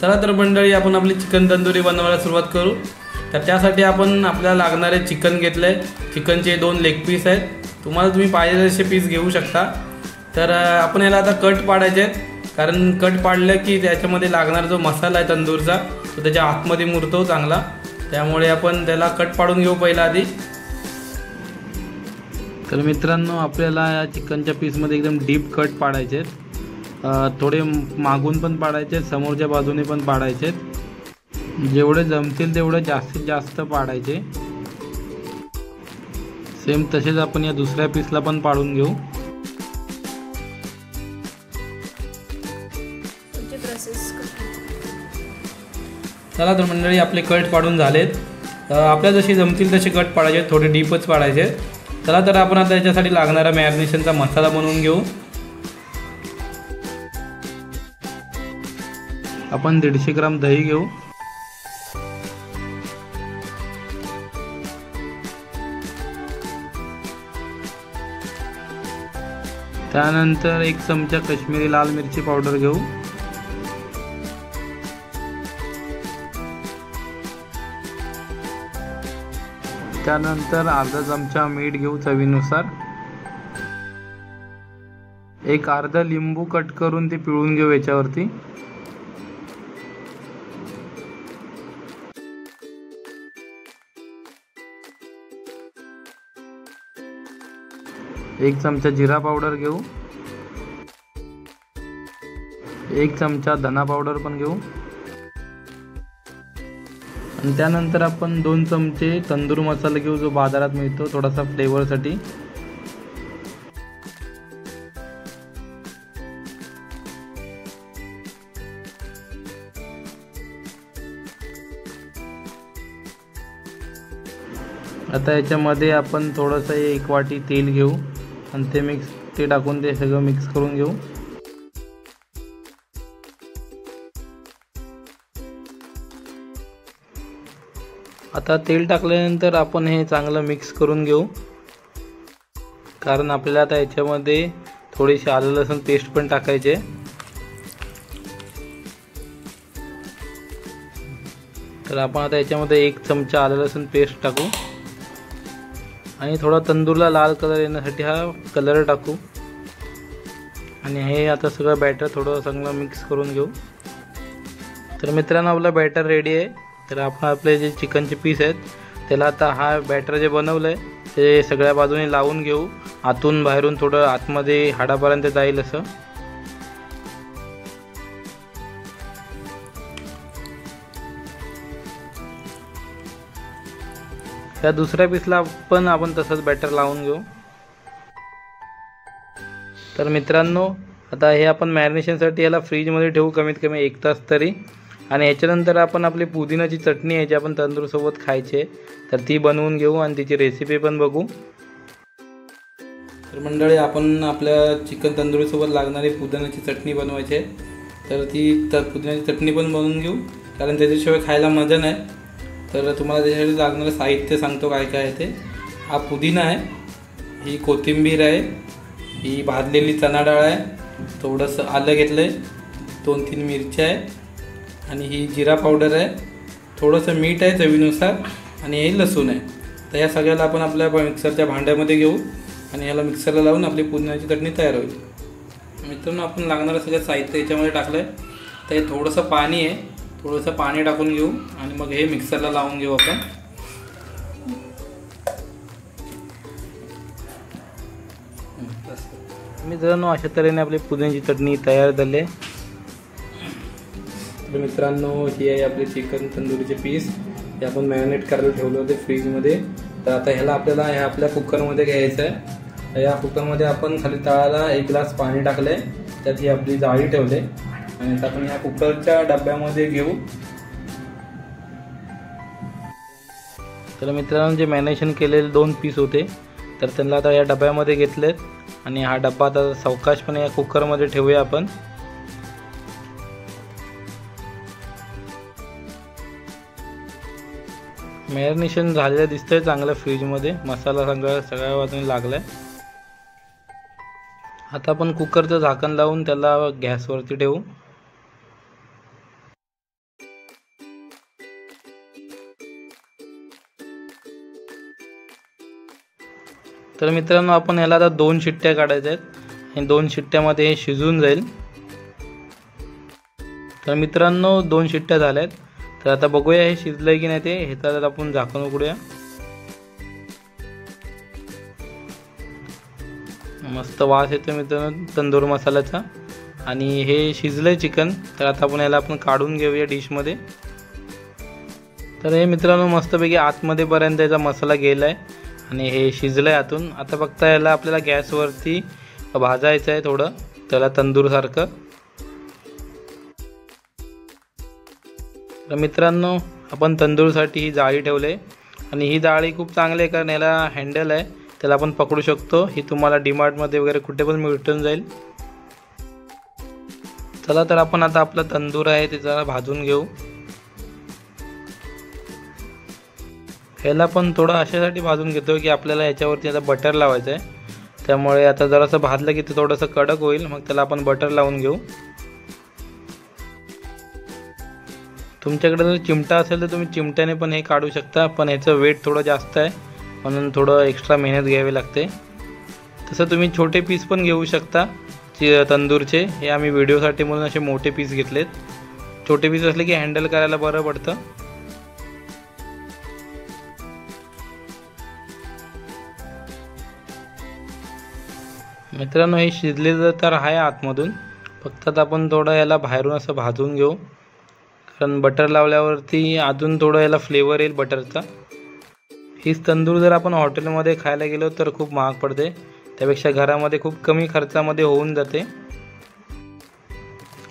चला तर मंडळी, आपण आपली चिकन तंदुरी बनवायला सुरुवात करू। तर त्यासाठी आपण आपल्याला लागणारे चिकन घेतले। चिकनचे 2 लेग पीस आहेत, तुम्ही पाहिजे तसे पीस घेऊ शकता। तर आपण याला आता कट पाडायचे आहेत, कारण कट पाडलं की त्याच्यामध्ये लागणारा जो मसाला आहे तंदूरचा तो त्याच्या आतमध्ये मुरतो चांगला, त्यामुळे आपण त्याला कट पाडून घेऊ पहिला आधी। तर मित्रांनो, आपल्याला या चिकनच्या पीसमध्ये एकदम डीप कट पाडायचे आहेत। थोडे मागून पण पाडायचे, समोरच्या बाजूने पण पाडायचे। जेवढे जमतील तेवढे जास्तीत जास्त पाडायचे। सेम तसेच आपण या दुसऱ्या पीसला पण पाडून घेऊ। चला तर मंडळी, आपले कट पाडून झालेत। आपल्याला जसे जमतील तसे कट पाडायचे, थोडे डीपच पाडायचे। चला तर आपण आता याच्यासाठी लागणारा मॅरिनेशनचा मसाला बनवून घेऊ। आपण 150 ग्राम दही घेऊ। त्यानंतर 1 चमचा काश्मीरी लाल मिरची पावडर घेऊ। त्यानंतर अर्धा चमचा मीठ घेऊ चवीनुसार। एक अर्धा लिंबू कट करून ते पिळून घेऊ याच्यावरती। एक चमचा जिरा पावडर घेऊ। 1 चमचा धना पावडर पण घेऊ। आणि त्यानंतर आपण 2 चमचे तंदूर मसाला घेऊ, जो बाजारात मिळतो थोडासा फ्लेवरसाठी। आता याच्यामध्ये आपण थोडंसं 1 वाटी तेल घेऊ आणि ते टाकून ते सगळं मिक्स करून घेऊ। आता तेल टाकल्यानंतर आपण हे चांगलं मिक्स करून घेऊ, कारण आपल्याला आता याच्यामध्ये थोडीशी आलं लसूण पेस्ट पण टाकायची आहे। तर आपण आता याच्यामध्ये 1 चमचा आलं लसूण पेस्ट टाकू आणि थोडा तंदूरला लाल कलर येण्यासाठी हा कलर टाकू। आणि हे आता सगळं बॅटर थोडं चांगलं मिक्स करून घेऊ। तर मित्रांनो, आपला बॅटर रेडी आहे। तर आपण आपले जे चिकनचे पीस आहेत त्याला आता हा बॅटर जे बनवलं आहे ते सगळ्या बाजूने लावून घेऊ, आतून बाहेरून थोडं आतमध्ये हाडापर्यंत जाईल असं। त्या दुसऱ्या पीसला पण आपण तसंच बॅटर लावून घेऊ। तर मित्रांनो, आता हे आपण मॅरिनेशनसाठी याला फ्रीजमध्ये ठेवू कमीत कमी 1 तास तरी। आणि याच्यानंतर आपण आपली पुदिनाची चटणी आहे जी आपण तंदूरसोबत खायची आहे, तर ती बनवून घेऊ आणि तिची रेसिपी पण बघू। तर मंडळी, आपण आपल्या चिकन तंदुरीसोबत लागणारी पुदिनाची चटणी बनवायची आहे, तर पुदिनाची चटणी पण बनवून घेऊ, कारण त्याच्याशिवाय खायला मजा नाही। तर तुम्हाला त्याच्यासाठी लागणारं साहित्य सांगतो काय काय आहे ते। हा पुदिना आहे, ही कोथिंबीर आहे, ही भाजलेली चणा डाळ आहे, थोडंसं आलं घेतलं आहे, 2-3 मिरच्या आहे, आणि ही जिरा पावडर आहे, थोडंसं मीठ आहे चवीनुसार, आणि हे लसूण आहे। तर या सगळ्याला आपण आपल्या मिक्सरच्या भांड्यामध्ये घेऊ आणि याला मिक्सरला लावून आपली पुदिन्याची चटणी तयार होईल। मित्रांनो, आपण लागणारं सगळं साहित्य याच्यामध्ये टाकलं आहे। तर हे थोडंसं पाणी आहे, थोडंसं पाणी टाकून घेऊ आणि मग हे मिक्सरला लावून घेऊ आपण। मित्रांनो, अशा तऱ्हेने आपली पुदिन्याची चटणी तयार झाली आहे। तर मित्रांनो, ही आहे आपले चिकन तंदुरीचे पीस, हे आपण मॅरिनेट करायला ठेवले होते फ्रीजमध्ये। तर आता ह्याला आपल्याला आपल्या कुकरमध्ये घ्यायचं आहे। या कुकरमध्ये आपण खाली तळाला 1 ग्लास पाणी टाकलं आहे, त्यात ही आपली जाळी ठेवली आणि आता आपण या कुकरच्या डब्यामध्ये घेऊ। तर मित्रांनो, जे मॅरिनेशन केलेले 2 पीस होते तर त्यांना आता या डब्यामध्ये घेतलेत आणि हा डब्बा आता सावकाशपणे या कुकरमध्ये ठेवूया आपण। मॅरिनेशन झालेलं दिसतंय चांगलं फ्रीजमध्ये, मसाला सगळ्या बाजूने लागलाय। आता आपण कुकरचं झाकण लावून त्याला गॅसवरती ठेवू। तर मित्रांनो आपण याला आता 2 शिट्ट्या काढायच्या आहेत आणि 2 शिट्ट्यामध्ये हे शिजून जाईल। तर मित्रांनो 2 शिट्ट्या झाल्यात। तर आता बघूया हे शिजलंय की नाही ते। ह्याचा आपण झाकण उघडूया। मस्त वास येतो मित्रांनो तंदूर मसाल्याचा आणि हे शिजलंय चिकन। तर आता आपण याला काढून घेऊया डिश मध्ये। तर हे मित्रांनो मस्तपैकी आतमध्ये पर्यंत याचा मसाला गेलाय आणि हे शिजलंय आतून। आता फक्त याला आपल्याला गॅसवरती भाजायचं आहे थोडं त्याला तंदूर सारखं। तर मित्रांनो आपण तंदूरसाठी ही जाळी ठेवली आणि ही जाळी खूप चांगली आहे कारण याला हँडल आहे, त्याला आपण पकडू शकतो। ही तुम्हाला डीमार्टमध्ये वगैरे कुठे पण मिळून जाईल। चला तर आपण आता आपला तंदूर आहे ते जरा भाजून घेऊ। ह्याला पण थोडं अशासाठी भाजून घेतो की आपल्याला याच्यावरती आता बटर लावायचं आहे, त्यामुळे आता जरासं भाजलं की ते थोडंसं कडक होईल, मग त्याला आपण बटर लावून घेऊ। तुमच्याकडे जर चिमटा असेल तर तुम्ही चिमट्याने पण हे काढू शकता, पण ह्याचं वेट थोडं जास्त आहे म्हणून थोडं एक्स्ट्रा मेहनत घ्यावी लागते। तसं तुम्ही छोटे पीस पण घेऊ शकता तंदूरचे। हे आम्ही व्हिडिओसाठी म्हणून असे मोठे पीस घेतलेत। छोटे पीस असले की हँडल करायला बरं पडतं। मित्रांनो हे शिजलेलं तर आहे आतमधून, फक्त आता आपण थोडं याला बाहेरून असं भाजून घेऊ कारण बटर लावल्यावरती अजून थोडं याला फ्लेवर येईल बटरचा। हीच तंदूर जर आपण हॉटेलमध्ये खायला गेलो तर खूप महाग पडते, त्यापेक्षा घरामध्ये खूप कमी खर्चामध्ये होऊन जाते।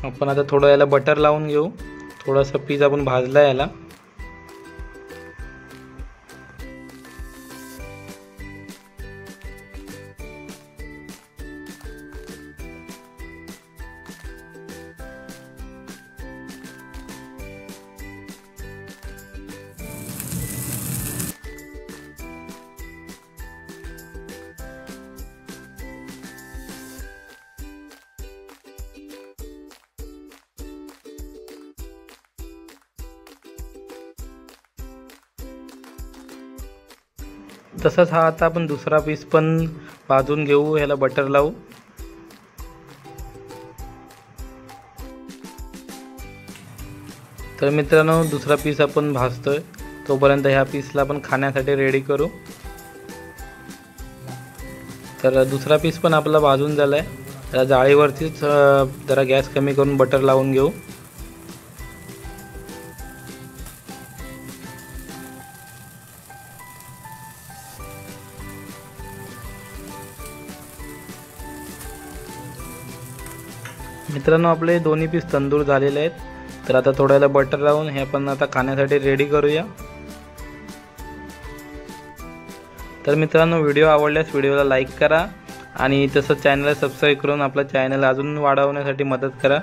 आपण आता थोडं याला बटर लावून घेऊ। थोडासा पीस आपण भाजला याला। तसंच हा आता आपण दुसरा पीस पण भाजून घेऊ, ह्याला बटर लावू। तर मित्रांनो दुसरा पीस आपण भाजतोय, तोपर्यंत ह्या पीसला आपण खाण्यासाठी रेडी करू। तर दुसरा पीस पण आपला भाजून झालाय। त्या जाळीवरतीच जरा गॅस कमी करून बटर लावून घेऊ। मित्रांनो आपले दोन्ही पीस तंदूर झालेले आहेत। तर आता थोड्याला बटर लावून हे आपण आता खाण्यासाठी रेडी करूया। तर मित्रांनो व्हिडिओ आवडल्यास व्हिडिओला लाईक करा आणि तसंच चॅनलला सबस्क्राईब करून आपला चॅनल अजून वाढवण्यासाठी मदत करा।